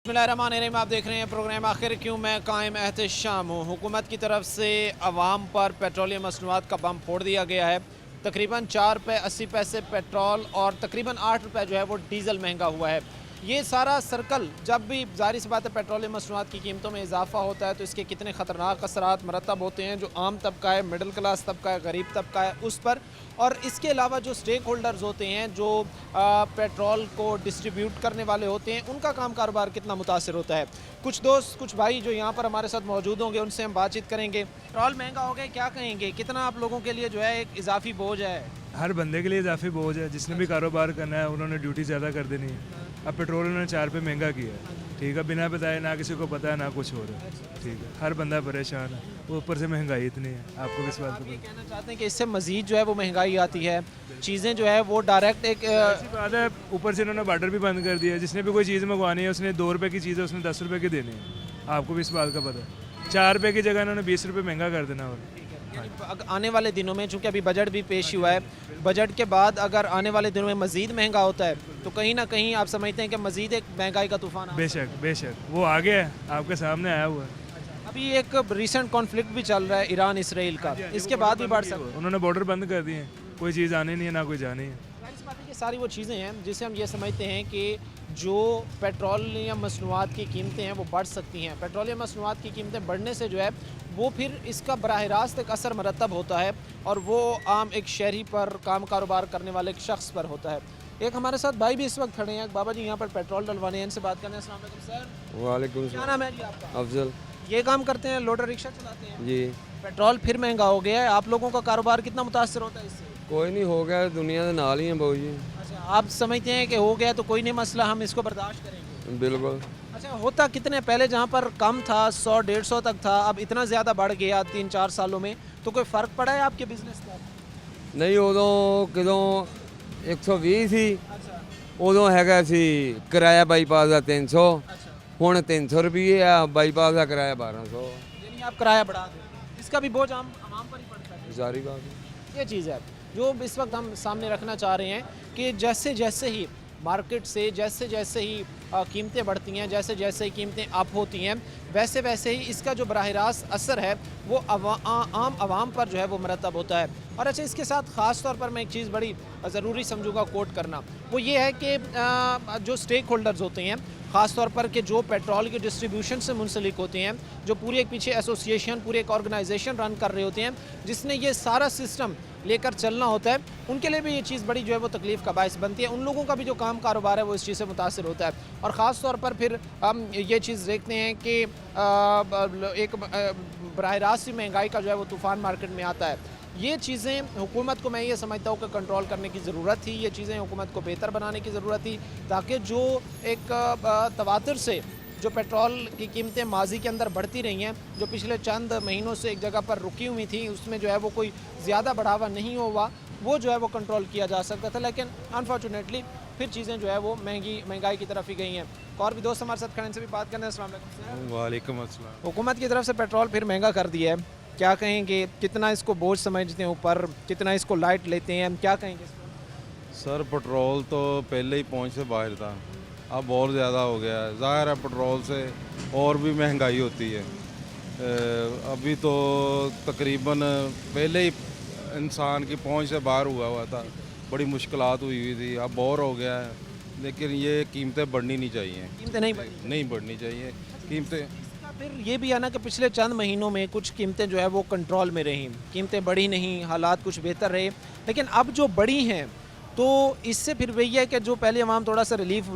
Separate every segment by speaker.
Speaker 1: बिस्मिल्लाहिर्रहमानिर्रहीम। आप देख रहे हैं प्रोग्राम आखिर क्यों मैं कायम एहतशाम हूँ। हुकूमत की तरफ से अवाम पर पेट्रोलियम मसनूआत का बम फोड़ दिया गया है। तकरीबन 4 रुपये 80 पैसे पेट्रोल और तकरीबन 8 रुपये जो है वो डीज़ल महंगा हुआ है। ये सारा सर्कल जब भी ज़ाहिर सी बात है पेट्रोलियम मसनूआत की कीमतों में इजाफा होता है तो इसके कितने ख़तरनाक असरात मरतब होते हैं जो आम तबका है, मिडिल क्लास तबका है, गरीब तबका है उस पर। और इसके अलावा जो स्टेक होल्डर्स होते हैं, जो पेट्रोल को डिस्ट्रीब्यूट करने वाले होते हैं, उनका काम कारोबार कितना मुतासर होता है। कुछ दोस्त, कुछ भाई जो यहाँ पर हमारे साथ मौजूद होंगे उनसे हम बातचीत करेंगे। पेट्रोल महंगा हो गया, क्या कहेंगे, कितना आप लोगों के लिए जो है एक इजाफी बोझ है?
Speaker 2: हर बंदे के लिए इजाफी बोझ है। जिसने भी कारोबार करना है उन्होंने ड्यूटी ज़्यादा कर देनी है। अब पेट्रोल उन्होंने 4 रुपये महंगा किया है, ठीक है, बिना बताए, ना किसी को पता है ना कुछ हो रहा है, ठीक है, हर बंदा परेशान है। वो ऊपर से महंगाई इतनी है, आपको किस बात
Speaker 1: आप ये
Speaker 2: पर
Speaker 1: कहना चाहते हैं कि इससे मज़ीद जो है वो महंगाई आती है, चीज़ें जो है वो डायरेक्ट एक
Speaker 2: ऐसी बात है। ऊपर से इन्होंने बार्डर भी बंद कर दिया है। जिसने भी कोई चीज़ मंगवानी है उसने 2 रुपये की चीज़ है उसने 10 रुपये की देनी है। आपको भी इस बात का पता है। 4 रुपये की जगह इन्होंने 20 रुपये महंगा कर देना। और
Speaker 1: आने वाले दिनों में, चूँकि अभी बजट भी पेश हुआ है, बजट के बाद अगर आने वाले दिनों में मज़ीद महंगा होता है तो कहीं ना कहीं आप समझते हैं कि मज़ीद एक महंगाई का तूफान
Speaker 2: बेशक बेशक वो आ गया है, आपके सामने आया हुआ है।
Speaker 1: अभी एक रिसेंट कॉन्फ्लिक्ट भी चल रहा है ईरान इसराइल का, इसके बाद भी बढ़ सकता है।
Speaker 2: उन्होंने बॉर्डर बंद कर दिए हैं, कोई चीज़ आनी नहीं है ना कोई जानी है।
Speaker 1: इस बात है कि सारी वो चीज़ें हैं जिससे हम ये समझते हैं कि जो पेट्रोलियम मसनूआत की कीमतें हैं वो बढ़ सकती हैं। पेट्रोलियम मसनूआत की कीमतें बढ़ने से जो है वो फिर इसका बराह रास्त एक असर मरतब होता है और वो आम एक शहरी पर, काम कारोबार करने वाले एक शख्स पर होता है। एक हमारे साथ भाई भी इस वक्त खड़े हैं, बाबा जी यहाँ पर पेट्रोल डलवाने हैं, इनसे बात करने हैं। अस्सलाम वालेकुम सर।
Speaker 3: वालेकुम
Speaker 1: क्या नाम है जी आपका?
Speaker 3: अफजल
Speaker 1: ये काम करते हैं, लोडर रिक्शा चलाते हैं।
Speaker 3: जी।
Speaker 1: पेट्रोल फिर महंगा हो गया है, आप लोगों का कारोबार कितना मुतासर होता है इससे?
Speaker 3: कोई नहीं, हो गया, दुनिया के नाल ही है बाबू जी।
Speaker 1: अच्छा, आप समझते हैं कि हो गया तो कोई नहीं मसला, हम इसको बर्दाश्त करेंगे?
Speaker 3: बिल्कुल।
Speaker 1: अच्छा, होता कितने पहले जहाँ पर कम था, 100-150 तक था, अब इतना ज़्यादा बढ़ गया 3-4 सालों में, तो कोई फ़र्क पड़ा है आपके बिजनेस पर?
Speaker 3: नहीं, उदों किदों 120 ਸੀ,
Speaker 1: अच्छा
Speaker 3: ਉਦੋਂ ਹੈਗਾ ਸੀ ਕਿਰਾਇਆ ਬਾਈਪਾਸ ਦਾ 300,
Speaker 1: अच्छा,
Speaker 3: ਹੁਣ 300 ਰੁਪਏ ਆ, ਬਾਈਪਾਸ ਦਾ ਕਿਰਾਇਆ 1200।
Speaker 1: यानी आप किराया बढ़ा दो, इसका भी बोझ आम पर ही पड़ता है।
Speaker 3: सारी बात है।
Speaker 1: ये चीज़ है जो इस वक्त हम सामने रखना चाह रहे हैं कि जैसे जैसे ही मार्केट से जैसे जैसे ही कीमतें बढ़ती हैं, जैसे जैसे ही कीमतें अप होती हैं, वैसे वैसे ही इसका जो बराह रास्त असर है वो आम आवाम पर जो है वो मरतब होता है। और अच्छा, इसके साथ ख़ास तौर पर मैं एक चीज़ बड़ी ज़रूरी समझूंगा कोट करना, वो ये है कि जो स्टेक होल्डर्स होते हैं, ख़ास तौर पर कि जो पेट्रोल की डिस्ट्रीब्यूशन से मुंसलिक होते हैं, जो पूरी एक पीछे एसोसिएशन, पूरी एक ऑर्गेनाइजेशन रन कर रहे होते हैं, जिसने ये सारा सिस्टम लेकर चलना होता है, उनके लिए भी ये चीज़ बड़ी जो है वो तकलीफ़ का बायस बनती है। उन लोगों का भी जो काम कारोबार है वो इस चीज़ से मुतासर होता है। और ख़ास तौर पर फिर हम ये चीज़ देखते हैं कि एक बराह रास्त महंगाई का जो है वो तूफ़ान मार्केट में आता है। ये चीज़ें हुकूमत को, मैं ये समझता हूँ कि कंट्रोल करने की ज़रूरत थी। ये चीज़ें हुकूमत को बेहतर बनाने की ज़रूरत थी ताकि जो एक तवातुर से जो पेट्रोल की कीमतें माजी के अंदर बढ़ती रही हैं, जो पिछले चंद महीनों से एक जगह पर रुकी हुई थी, उसमें जो है वो कोई ज़्यादा बढ़ावा नहीं हुआ, वो जो है वो कंट्रोल किया जा सकता था। लेकिन अनफॉर्चुनेटली फिर चीज़ें जो है वो महंगाई की तरफ ही गई हैं। और भी दोस्त हमारे साथ खड़े, से भी बात करने। अस्सलाम वालेकुम।
Speaker 4: वालेकुम अस्सलाम।
Speaker 1: हुकूमत की तरफ से पेट्रोल फिर महंगा कर दिया है, क्या कहेंगे, कितना इसको बोझ समझते हैं ऊपर, कितना इसको लाइट लेते हैं, क्या कहेंगे इस पर?
Speaker 4: सर, पेट्रोल तो पहले ही पहुंच से बाहर था, अब और ज़्यादा हो गया है। ज़ाहिर है पेट्रोल से और भी महंगाई होती है। अभी तो तकरीबन पहले ही इंसान की पहुंच से बाहर हुआ था, बड़ी मुश्किलात हुई थी, अब और हो गया है। लेकिन ये कीमतें बढ़नी नहीं चाहिए,
Speaker 1: कीमतें नहीं
Speaker 4: बढ़नी चाहिए कीमतें।
Speaker 1: फिर ये भी है ना कि पिछले चंद महीनों में कुछ कीमतें जो है वो कंट्रोल में रहीं, कीमतें बढ़ी नहीं, हालात कुछ बेहतर रहे। लेकिन अब जो बढ़ी हैं तो इससे फिर वही है कि जो पहले आवाम थोड़ा सा रिलीफ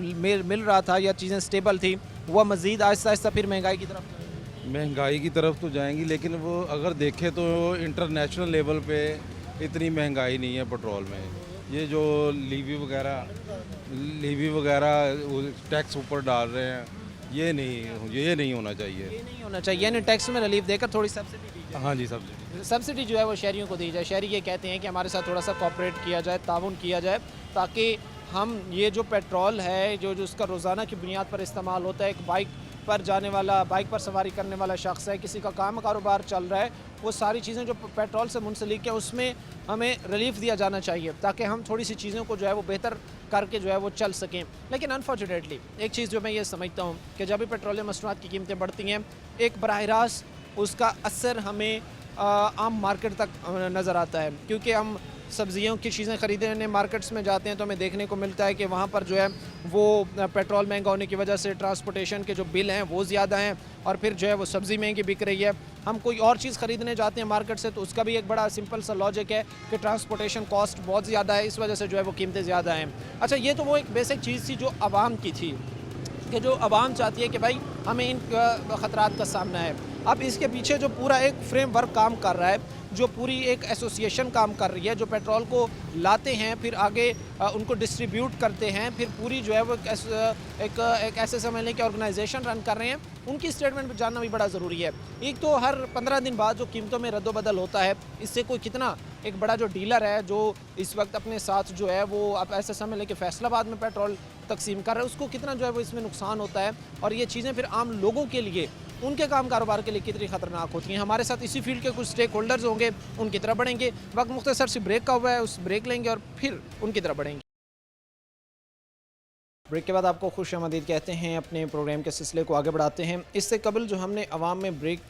Speaker 1: मिल रहा था या चीज़ें स्टेबल थी, वह मज़ीद आहिस्ता आहिस्ता फिर
Speaker 4: महंगाई की तरफ तो जाएंगी। लेकिन वो अगर देखें तो इंटरनेशनल लेवल पे इतनी महंगाई नहीं है पेट्रोल में। ये जो लीवी वगैरह टैक्स ऊपर डाल रहे हैं, ये नहीं होना चाहिए।
Speaker 1: यानी टैक्स में रिलीफ देकर थोड़ी सब्सिडी दी जाए।
Speaker 4: हाँ जी,
Speaker 1: सब्सिडी जो है वो शहरियों को दी जाए। शहरी ये कहते हैं कि हमारे साथ थोड़ा सा कोऑपरेट किया जाए, ताउन किया जाए, ताकि हम ये जो पेट्रोल है जो उसका रोज़ाना की बुनियाद पर इस्तेमाल होता है, एक बाइक पर जाने वाला, बाइक पर सवारी करने वाला शख्स है, किसी का काम कारोबार चल रहा है, वो सारी चीज़ें जो पेट्रोल से मुंसलिक है उसमें हमें रिलीफ दिया जाना चाहिए ताकि हम थोड़ी सी चीज़ों को जो है वो बेहतर करके जो है वो चल सकें। लेकिन अनफॉर्चुनेटली एक चीज़ जो मैं ये समझता हूँ कि जब भी पेट्रोलियम मसनूआत की कीमतें बढ़ती हैं, एक बराह रास्त उसका असर हमें आम मार्केट तक नज़र आता है, क्योंकि हम सब्जियों की चीज़ें ख़रीदने मार्केट्स में जाते हैं तो हमें देखने को मिलता है कि वहाँ पर जो है वो पेट्रोल महंगा होने की वजह से ट्रांसपोर्टेशन के जो बिल हैं वो ज़्यादा हैं, और फिर जो है वो सब्ज़ी महंगी बिक रही है। हम कोई और चीज़ ख़रीदने जाते हैं मार्केट से तो उसका भी एक बड़ा सिंपल सा लॉजिक है कि ट्रांसपोर्टेशन कॉस्ट बहुत ज़्यादा है, इस वजह से जो है वो कीमतें ज़्यादा हैं। अच्छा, ये तो वो एक बेसिक चीज़ थी जो आवाम की थी, कि जो आवाम चाहती है कि भाई हमें इन ख़तरात का सामना है। अब इसके पीछे जो पूरा एक फ्रेमवर्क काम कर रहा है, जो पूरी एक एसोसिएशन काम कर रही है, जो पेट्रोल को लाते हैं फिर आगे उनको डिस्ट्रीब्यूट करते हैं, फिर पूरी जो है वो एक ऐसे समझ लें कि ऑर्गेनाइजेशन रन कर रहे हैं, उनकी स्टेटमेंट पर जानना भी बड़ा ज़रूरी है। एक तो हर 15 दिन बाद जो कीमतों में रद्दोबदल होता है, इससे कोई कितना एक बड़ा जो डीलर है जो इस वक्त अपने साथ जो है वो आप ऐसे समझ लें कि फैसलाबाद में पेट्रोल तकसीम कर रहा है, उसको कितना जो है वो इसमें नुकसान होता है, और ये चीज़ें फिर आम लोगों के लिए, उनके काम कारोबार के लिए कितनी ख़तरनाक होती हैं। हमारे साथ इसी फील्ड के कुछ स्टेक होल्डर्स होंगे, उनकी तरफ बढ़ेंगे। वक्त मुख्तसर से ब्रेक का हुआ है, उस ब्रेक लेंगे और फिर उनकी तरफ बढ़ेंगे। ब्रेक के बाद आपको खुश आमदीद कहते हैं, अपने प्रोग्राम के सिलसिले को आगे बढ़ाते हैं। इससे कबल जो हमने अवाम में ब्रेक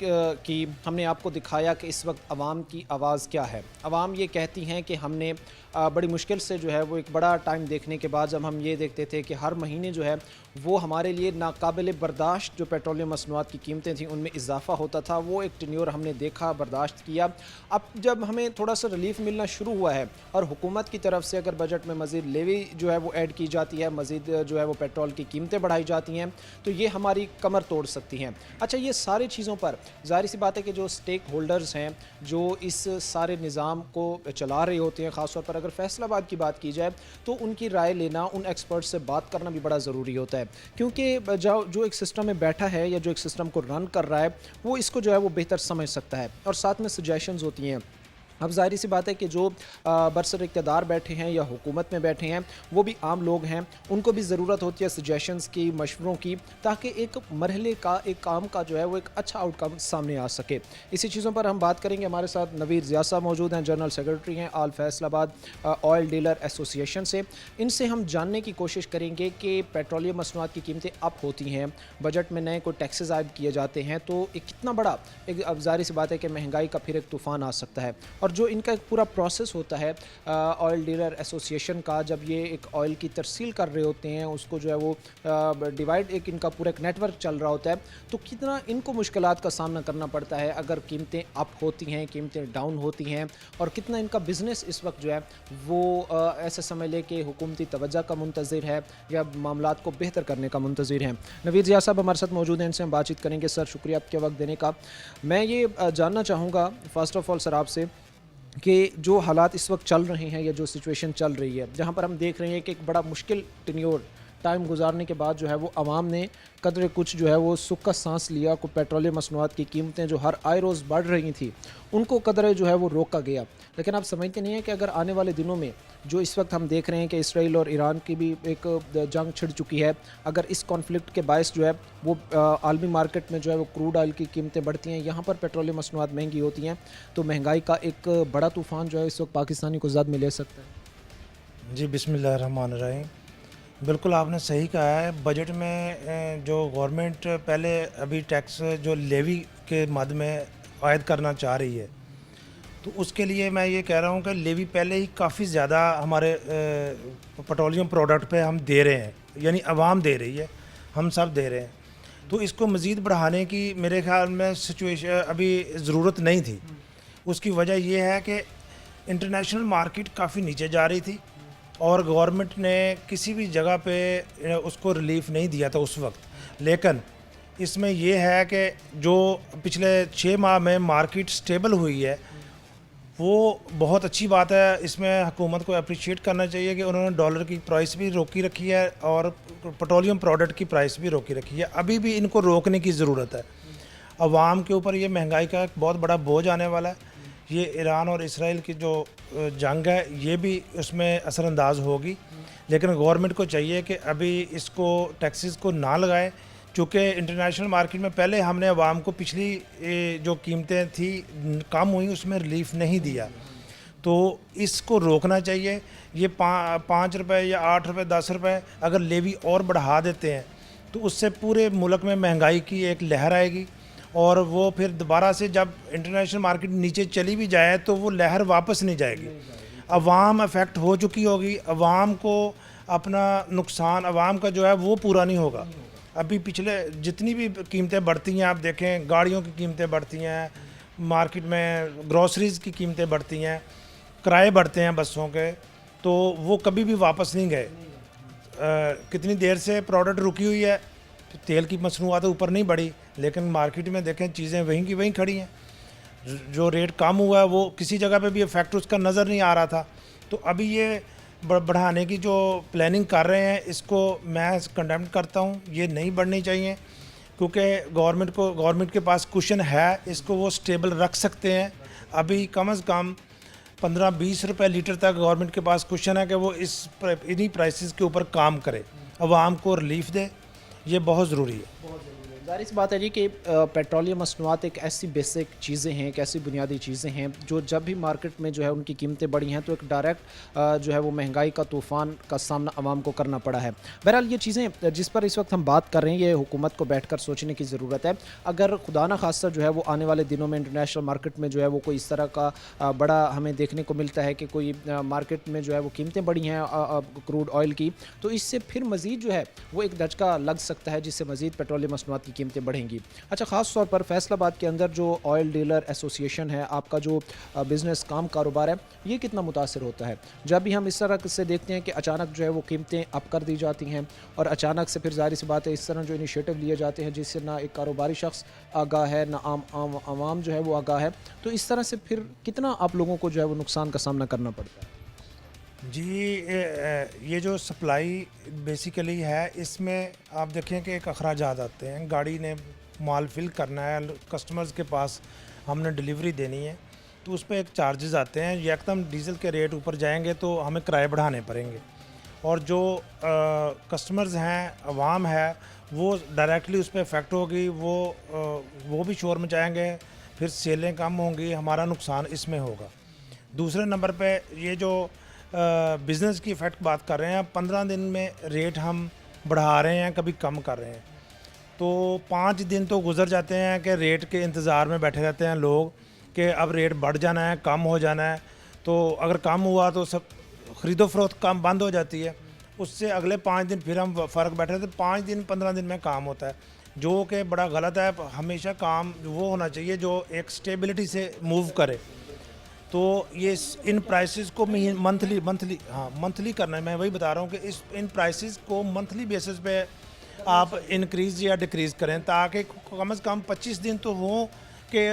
Speaker 1: की, हमने आपको दिखाया कि इस वक्त अवाम की आवाज़ क्या है। अवाम ये कहती हैं कि हमने बड़ी मुश्किल से जो है वो एक बड़ा टाइम देखने के बाद जब हम ये देखते थे कि हर महीने जो है वो हमारे लिए नाकाबिल बर्दाश्त जो पेट्रोलियम मसनूआत की कीमतें थी उनमें इजाफा होता था, वो एक टेन्योर हमने देखा, बर्दाश्त किया। अब जब हमें थोड़ा सा रिलीफ मिलना शुरू हुआ है और हुकूमत की तरफ से अगर बजट में मज़ीद लेवी जो है वो ऐड की जाती है, मज़ीद जो है वो पेट्रोल की कीमतें बढ़ाई जाती हैं, तो ये हमारी कमर तोड़ सकती हैं। अच्छा, ये सारी चीज़ों पर ज़ाहिर सी बात है कि जो स्टेक होल्डर्स हैं जो इस सारे निज़ाम को चला रहे होते हैं, ख़ास तौर पर अगर फैसलाबाद की बात की जाए तो उनकी राय लेना, उन एक्सपर्ट से बात करना भी बड़ा ज़रूरी होता है, क्योंकि जो एक सिस्टम में बैठा है या जो एक सिस्टम को रन कर रहा है वो इसको जो है वो बेहतर समझ सकता है, और साथ में सजेशंस होती हैं। अब ज़ाहिर सी बात है कि जो बरसर इक़्तिदार बैठे हैं या हुकूमत में बैठे हैं वो भी आम लोग हैं, उनको भी ज़रूरत होती है सजेशंस की, मशवरों की, ताकि एक मरहले का, एक काम का जो है वो एक अच्छा आउटकम सामने आ सके। इसी चीज़ों पर हम बात करेंगे। हमारे साथ नवीर ज़िया साहब मौजूद हैं, जनरल सेक्रेटरी हैं आल फैसलाबाद ऑयल डीलर एसोसिएशन से। इनसे हम जानने की कोशिश करेंगे कि पेट्रोलियम मसनूआत की कीमतें अप होती हैं, बजट में नए कोई टैक्सेस आयद किए जाते हैं, तो एक कितना बड़ा एक अब ज़ाहिर सी बात है कि महंगाई का फिर एक तूफ़ान आ सकता है। और जो इनका एक पूरा प्रोसेस होता है ऑयल डीलर एसोसिएशन का, जब ये एक ऑयल की तरसील कर रहे होते हैं, उसको जो है वो डिवाइड, एक इनका पूरा एक नेटवर्क चल रहा होता है, तो कितना इनको मुश्किलात का सामना करना पड़ता है अगर कीमतें अप होती हैं, कीमतें डाउन होती हैं, और कितना इनका बिज़नेस इस वक्त जो है वो ऐसे समझ ले कि हुकूमती तवज्जो का मुंतज़िर है या मामलात को बेहतर करने का मुंतज़िर है। नवीर ज़िया साहब हमारे साथ मौजूद हैं, इनसे हम बातचीत करेंगे। सर, शुक्रिया आपके वक्त देने का। मैं ये जानना चाहूँगा फ़र्स्ट ऑफ़ ऑल सर आपसे कि जो हालात इस वक्त चल रहे हैं या जो सिचुएशन चल रही है, जहाँ पर हम देख रहे हैं कि एक बड़ा मुश्किल टेन्योर टाइम गुजारने के बाद जो है वो आवाम ने कदरे कुछ जो है वो सुख का सांस लिया, को पेट्रोलियम मसनूआत की कीमतें जो हर आए रोज़ बढ़ रही थी उनको कदरे जो है वो रोका गया। लेकिन आप समझते नहीं हैं कि अगर आने वाले दिनों में जो इस वक्त हम देख रहे हैं कि इसराइल और ईरान की भी एक जंग छिड़ चुकी है, अगर इस कॉन्फ्लिक्ट के बायस जो है वो आलमी मार्केट में जो है वो क्रूड ऑयल की कीमतें बढ़ती हैं, यहाँ पर पेट्रोलियम मसनूआत महंगी होती हैं, तो महंगाई का एक बड़ा तूफ़ान जो है इस वक्त पाकिस्तानी को ज़द में ले सकता है।
Speaker 5: जी, बिस्मिल्लाहिर्रहमानिर्रहीम। बिल्कुल आपने सही कहा है। बजट में जो गवर्नमेंट पहले अभी टैक्स जो लेवी के मद में आयद करना चाह रही है, तो उसके लिए मैं ये कह रहा हूँ कि लेवी पहले ही काफ़ी ज़्यादा हमारे पेट्रोलियम प्रोडक्ट पे हम दे रहे हैं, यानी आवाम दे रही है, हम सब दे रहे हैं। तो इसको मज़ीद बढ़ाने की मेरे ख्याल में सिचुएशन अभी ज़रूरत नहीं थी। उसकी वजह यह है कि इंटरनेशनल मार्केट काफ़ी नीचे जा रही थी और गवर्नमेंट ने किसी भी जगह पे उसको रिलीफ नहीं दिया था उस वक्त। लेकिन इसमें यह है कि जो पिछले 6 माह में मार्केट स्टेबल हुई है वो बहुत अच्छी बात है। इसमें हुकूमत को अप्रिशिएट करना चाहिए कि उन्होंने डॉलर की प्राइस भी रोकी रखी है और पेट्रोलियम प्रोडक्ट की प्राइस भी रोकी रखी है। अभी भी इनको रोकने की ज़रूरत है। अवाम के ऊपर ये महंगाई का एक बहुत बड़ा बोझ आने वाला है। ये ईरान और इसराइल की जो जंग है ये भी उसमें असरअंदाज होगी, लेकिन गवर्नमेंट को चाहिए कि अभी इसको टैक्सेस को ना लगाए, चूँकि इंटरनेशनल मार्केट में पहले हमने अवाम को पिछली जो कीमतें थी कम हुई उसमें रिलीफ नहीं दिया। तो इसको रोकना चाहिए। ये 5 रुपये या 8 रुपये 10 रुपये अगर लेवी और बढ़ा देते हैं तो उससे पूरे मुल्क में महंगाई की एक लहर आएगी, और वो फिर दोबारा से जब इंटरनेशनल मार्केट नीचे चली भी जाए तो वो लहर वापस नहीं जाएगी। अवाम अफेक्ट हो चुकी होगी, अवाम को अपना नुकसान अवाम का जो है वो पूरा नहीं होगा। अभी पिछले जितनी भी कीमतें बढ़ती हैं, आप देखें गाड़ियों की कीमतें बढ़ती हैं, मार्केट में ग्रॉसरीज़ की कीमतें बढ़ती हैं, किराए बढ़ते हैं बसों के, तो वो कभी भी वापस नहीं गए। कितनी देर से प्रोडक्ट रुकी हुई है, तो तेल की मसनूआत ऊपर नहीं बढ़ी, लेकिन मार्केट में देखें चीज़ें वहीं की वहीं खड़ी हैं। जो रेट कम हुआ है वो किसी जगह पे भी इफेक्ट उसका नज़र नहीं आ रहा था। तो अभी ये बढ़ाने की जो प्लानिंग कर रहे हैं, इसको मैं कंडेम करता हूँ। ये नहीं बढ़नी चाहिए, क्योंकि गवर्नमेंट के पास कुशन है, इसको वो स्टेबल रख सकते हैं। अभी कम से कम 15-20 रुपए लीटर तक गवर्नमेंट के पास कुशन है कि वो इन्हीं प्राइसेस के ऊपर काम करे, अवाम को रिलीफ दे। ये बहुत ज़रूरी है।
Speaker 1: ज़ाहिर सी बात है जी कि पेट्रोलियम मसनूआत एक ऐसी बेसिक चीज़ें हैं, एक ऐसी बुनियादी चीज़ें हैं जो जब भी मार्केट में जो है उनकी कीमतें बढ़ी हैं तो एक डायरेक्ट जो है वो महंगाई का तूफ़ान का सामना आवाम को करना पड़ा है। बहरहाल ये चीज़ें जिस पर इस वक्त हम बात कर रहे हैं, ये हुकूमत को बैठ कर सोचने की ज़रूरत है। अगर खुदा न खास्ता जो है वो आने वाले दिनों में इंटरनेशनल मार्केट में जो है वो कोई इस तरह का बड़ा हमें देखने को मिलता है कि कोई मार्केट में जो है वो कीमतें बढ़ी हैं क्रूड ऑयल की, तो इससे फिर मज़ीद जो है वो एक धचका लग सकता है, जिससे मज़ीद पेट्रोलियम मसनूआत की कीमतें बढ़ेंगी। अच्छा, ख़ास तौर पर फैसलाबाद के अंदर जो ऑयल डीलर एसोसिएशन है, आपका जो बिज़नेस कारोबार है, ये कितना मुतासर होता है जब भी हम इस तरह से देखते हैं कि अचानक जो है वो कीमतें अप कर दी जाती हैं, और अचानक से फिर ज़ाहिर सी बात है इस तरह जो इनिशिएटिव लिए जाते हैं जिससे ना एक कारोबारी शख्स आगाह है, ना आवाम जो है वो आगाह है, तो इस तरह से फिर कितना आप लोगों को जो है वो नुकसान का सामना करना पड़ता है?
Speaker 5: जी, ये जो सप्लाई बेसिकली है, इसमें आप देखें कि एक अखराजात आते हैं। गाड़ी ने माल फिल करना है, कस्टमर्स के पास हमने डिलीवरी देनी है, तो उस पर एक चार्जेस आते हैं। एकदम डीजल के रेट ऊपर जाएंगे तो हमें किराए बढ़ाने पड़ेंगे, और जो कस्टमर्स हैं, अवाम है, वो डायरेक्टली उस पर इफ़ेक्ट होगी। वो भी शोर मचाएंगे, फिर सेलें कम होंगी, हमारा नुकसान इसमें होगा। दूसरे नंबर पे ये जो बिज़नेस की इफ़ेक्ट बात कर रहे हैं, 15 दिन में रेट हम बढ़ा रहे हैं, कभी कम कर रहे हैं, तो 5 दिन तो गुजर जाते हैं कि रेट के इंतज़ार में बैठे रहते हैं लोग कि अब रेट बढ़ जाना है, कम हो जाना है। तो अगर कम हुआ तो सब ख़रीदो फरोख्त कम बंद हो जाती है, उससे अगले 5 दिन फिर हम फ़र्क बैठे तो 5 दिन 15 दिन में काम होता है, जो कि बड़ा गलत है। हमेशा काम वो होना चाहिए जो एक स्टेबिलिटी से मूव करे। तो ये इन प्राइसेस को मंथली करना है। मैं वही बता रहा हूँ कि इन प्राइसेस को मंथली बेसिस पे आप इंक्रीज़ या डिक्रीज़ करें, ताकि कम से कम 25 दिन तो हो कि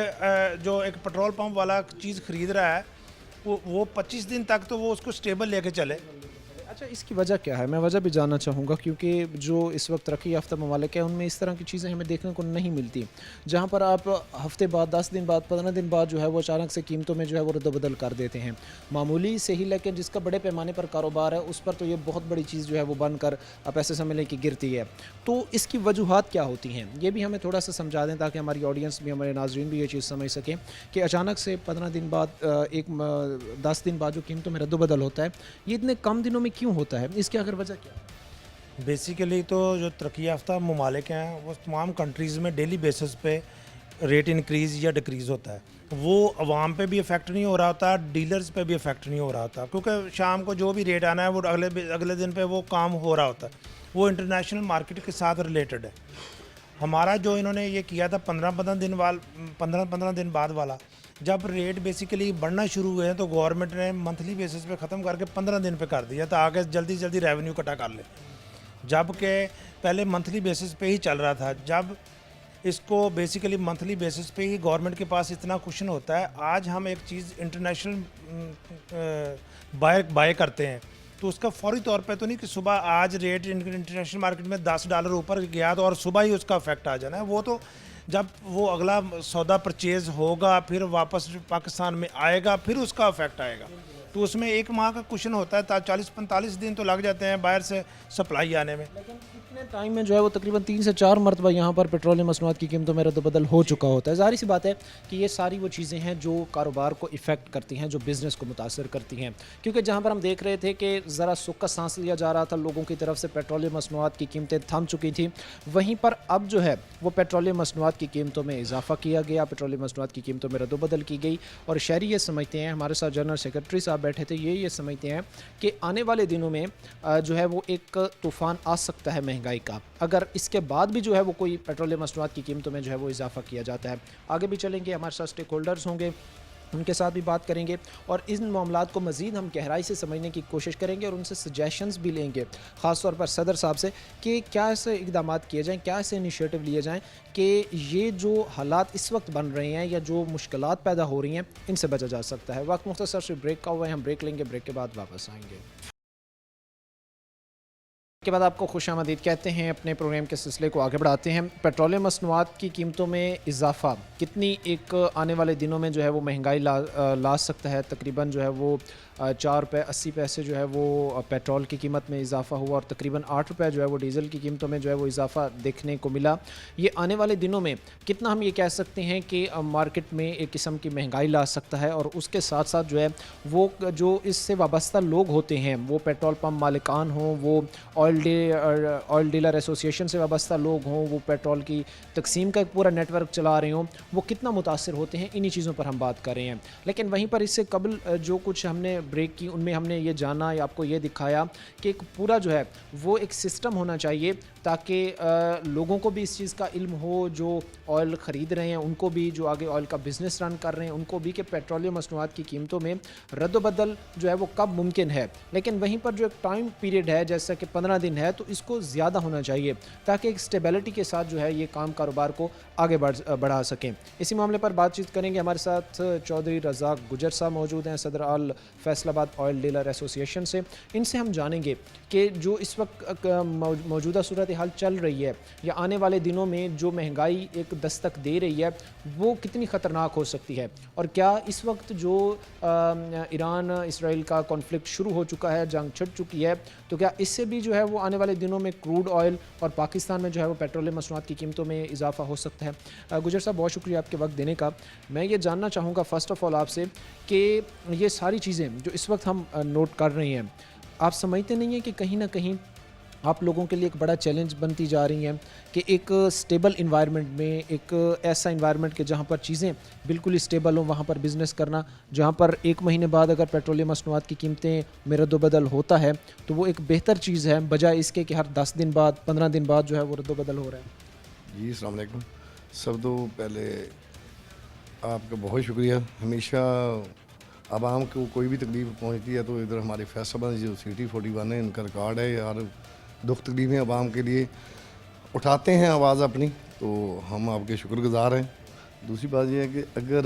Speaker 5: जो एक पेट्रोल पंप वाला चीज़ ख़रीद रहा है वो 25 दिन तक तो वो उसको स्टेबल लेके चले।
Speaker 1: अच्छा, इसकी वजह क्या है? मैं वजह भी जानना चाहूँगा, क्योंकि जो इस वक्त तरक्की याफ्ता ममालिक हैं उनमें इस तरह की चीज़ें हमें देखने को नहीं मिलती, जहाँ पर आप हफ्ते बाद, 10 दिन बाद, 15 दिन बाद जो है वो अचानक से कीमतों में जो है वो रद्द-बदल कर देते हैं। मामूली से ही, लेकिन जिसका बड़े पैमाने पर कारोबार है उस पर तो ये बहुत बड़ी चीज़ जो है वो बनकर आप ऐसे समझ लें कि गिरती है। तो इसकी वजूहात क्या होती हैं, ये भी हमें थोड़ा सा समझा दें ताकि हमारी ऑडियंस भी, हमारे नाज़रीन भी ये चीज़ समझ सकें कि अचानक से 15 दिन बाद, 10 दिन बाद जो कीमतों में रद्द-बदल होता है, ये इतने कम दिनों में क्यों होता है? इसकी आखिर वजह क्या है?
Speaker 5: बेसिकली तो जो तरक्की याफ्ता ममालिक हैं वो तमाम कंट्रीज़ में डेली बेसिस पे रेट इंक्रीज़ या डिक्रीज़ होता है। वो अवाम पे भी इफ़ेक्ट नहीं हो रहा होता, डीलर्स पे भी इफ़ेक्ट नहीं हो रहा होता, क्योंकि शाम को जो भी रेट आना है वो अगले दिन पे वो काम हो रहा होता है। वो इंटरनेशनल मार्केट के साथ रिलेटेड है। हमारा जो इन्होंने ये किया था 15 दिन बाद वाला, जब रेट बेसिकली बढ़ना शुरू हुए हैं तो गवर्नमेंट ने मंथली बेसिस पे ख़त्म करके 15 दिन पे कर दिया ताकि जल्दी जल्दी रेवेन्यू इकट्ठा कर ले, जबकि पहले मंथली बेसिस पे ही चल रहा था। जब इसको बेसिकली मंथली बेसिस पे ही गवर्नमेंट के पास इतना कुशन होता है, आज हम एक चीज़ इंटरनेशनल बाय करते हैं तो उसका फौरी तौर पे तो नहीं कि सुबह आज रेट इंटरनेशनल मार्केट में $10 ऊपर गया तो और सुबह ही उसका इफेक्ट आ जाना है। वो तो जब वो अगला सौदा परचेज़ होगा, फिर वापस पाकिस्तान में आएगा, फिर उसका इफेक्ट आएगा। तो उसमें एक माह का कुशन होता है, 40-45 दिन तो लग जाते हैं बाहर से सप्लाई आने में।
Speaker 1: लेकिन इतने टाइम में जो है वो तकरीबन 3 से 4 मरतबा यहाँ पर पेट्रोलियम मसनूआत की कीमतों में रद्द-बदल हो चुका होता है। ज़ाहिर सी बात है कि ये सारी वो चीज़ें हैं जो कारोबार को इफ़ेक्ट करती हैं, जो बिज़नेस को मुतासर करती हैं। क्योंकि जहाँ पर हम देख रहे थे कि ज़रा सुख का सांस लिया जा रहा था लोगों की तरफ से, पेट्रोलियम मसनूआत की कीमतें थम चुकी थी, वहीं पर अब जो है वो पेट्रोलियम मसनूआत की कीमतों में इजाफा किया गया, पेट्रोलियम मसनूआत की कीमतों में रद्द-बदल की गई। और शहरी ये समझते हैं, हमारे साथ जनरल सेक्रेटरी साहब बैठे थे, ये समझते हैं कि आने वाले दिनों में जो है वो एक तूफ़ान आ सकता है महंगाई का, अगर इसके बाद भी जो है वो कोई पेट्रोलियम मसनूआत की कीमतों में जो है वो इजाफा किया जाता है। आगे भी चलेंगे, हमारे साथ स्टेक होल्डर्स होंगे, उनके साथ भी बात करेंगे और इन मामलात को मज़ीद हम गहराई से समझने की कोशिश करेंगे और उनसे सजेशंस भी लेंगे, ख़ास तौर पर सदर साहब से, कि क्या ऐसे इक़दाम किए जाएँ, क्या ऐसे इनिशिएटिव लिए जाएँ कि ये जो हालात इस वक्त बन रहे हैं या जो मुश्किलात पैदा हो रही हैं, इनसे बचा जा सकता है। वक्त मुख्तसर से ब्रेक का हुआ है, हम ब्रेक लेंगे, ब्रेक के बाद वापस आएँगे। के बाद आपको खुशामदीद कहते हैं, अपने प्रोग्राम के सिलसिले को आगे बढ़ाते हैं। पेट्रोलियम मसनूआत की कीमतों में इजाफा कितनी एक आने वाले दिनों में जो है वो महंगाई ला सकता है। तकरीबन जो है वो 4 रुपये 80 पैसे जो है वो पेट्रोल की कीमत में इजाफा हुआ और तकरीबन 8 रुपये जो है वो डीज़ल की कीमतों में जो है वो इजाफा देखने को मिला। ये आने वाले दिनों में कितना हम ये कह सकते हैं कि मार्केट में एक किस्म की महंगाई ला सकता है और उसके साथ साथ जो है वो जो इससे वाबस्ता लोग होते हैं, वो पेट्रोल पम्प मालिकान हों, वो ऑयल डीलर एसोसिएशन से वाबस्ता लोग हों, वो पेट्रोल की तकसीम का एक पूरा नेटवर्क चला रहे हों, वो कितना मुतासर होते हैं, इन्हीं चीज़ों पर हम बात कर रहे हैं। लेकिन वहीं पर इससे कबल जो कुछ हमने ब्रेक की उनमें हमने ये जाना या आपको ये दिखाया कि एक पूरा जो है वो एक सिस्टम होना चाहिए ताकि लोगों को भी इस चीज़ का इल्म हो, जो ऑयल ख़रीद रहे हैं उनको भी, जो आगे ऑयल का बिज़नेस रन कर रहे हैं उनको भी, कि पेट्रोलियम मसनूआत की कीमतों में रद्द-बदल जो है वो कब मुमकिन है। लेकिन वहीं पर जो एक टाइम पीरियड है जैसा कि 15 दिन है, तो इसको ज़्यादा होना चाहिए ताकि एक स्टेबिलिटी के साथ जो है ये काम कारोबार को आगे बढ़ा सकें। इसी मामले पर बातचीत करेंगे, हमारे साथ चौधरी रज़ाक गुजर साहब मौजूद हैं, सदर आल फैसलाबाद ऑयल डीलर एसोसिएशन से। इनसे हम जानेंगे कि जो इस वक्त मौजूदा सूरत हाल चल रही है या आने वाले दिनों में जो महंगाई एक दस्तक दे रही है वो कितनी ख़तरनाक हो सकती है, और क्या इस वक्त जो ईरान इसराइल का कॉन्फ्लिक्ट शुरू हो चुका है, जंग छिड़ चुकी है, तो क्या इससे भी जो है वो आने वाले दिनों में क्रूड ऑयल और पाकिस्तान में जो है वो पेट्रोलियम मसनूआत की कीमतों में इजाफा हो सकता है। गुजर साहब, बहुत शुक्रिया आपके वक्त देने का। मैं ये जानना चाहूँगा फ़र्स्ट ऑफ़ ऑल आपसे कि ये सारी चीज़ें जो इस वक्त हम नोट कर रहे हैं, आप समझते नहीं हैं कि कहीं ना कहीं आप लोगों के लिए एक बड़ा चैलेंज बनती जा रही हैं कि एक स्टेबल इन्वायरमेंट में, एक ऐसा इन्वायरमेंट के जहाँ पर चीज़ें बिल्कुल ही स्टेबल हों, वहाँ पर बिज़नेस करना, जहाँ पर 1 महीने बाद अगर पेट्रोलियम मसनूआत की कीमतें में रद्द-बदल होता है तो वो एक बेहतर चीज़ है, बजाय इसके कि हर 10 दिन बाद 15 दिन बाद जो है वो रद्द-बदल हो रहा है।
Speaker 6: जी अस्सलाम वालेकुम। सब तो पहले आपका बहुत शुक्रिया। हमेशा आवाम को कोई भी तकलीफ पहुंचती है तो इधर हमारे फैसलाबाद जो सिटी 41 है, इनका रिकॉर्ड है यार, दुख तकलीफ़ें आवाम के लिए उठाते हैं आवाज़ अपनी, तो हम आपके शुक्रगुज़ार हैं। दूसरी बात यह है कि अगर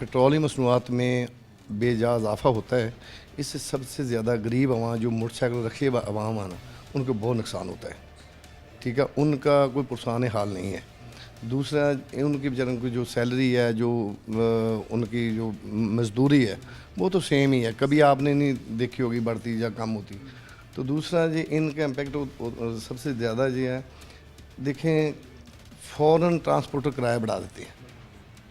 Speaker 6: पेट्रोलियम मसनूआत में बेजा इजाफा होता है, इससे सबसे ज़्यादा गरीब आवाम जो मोटरसाइकिल रखे आवाम है ना, उनको बहुत नुकसान होता है। ठीक है, उनका कोई पुरसान हाल नहीं है। दूसरा, उनकी बेचारों की जो सैलरी है, जो उनकी जो मजदूरी है, वो तो सेम ही है, कभी आपने नहीं देखी होगी बढ़ती या कम होती। तो दूसरा जी इनका इम्पेक्ट सबसे ज़्यादा जी है, देखें फ़ौरन ट्रांसपोर्टर किराया बढ़ा देते हैं।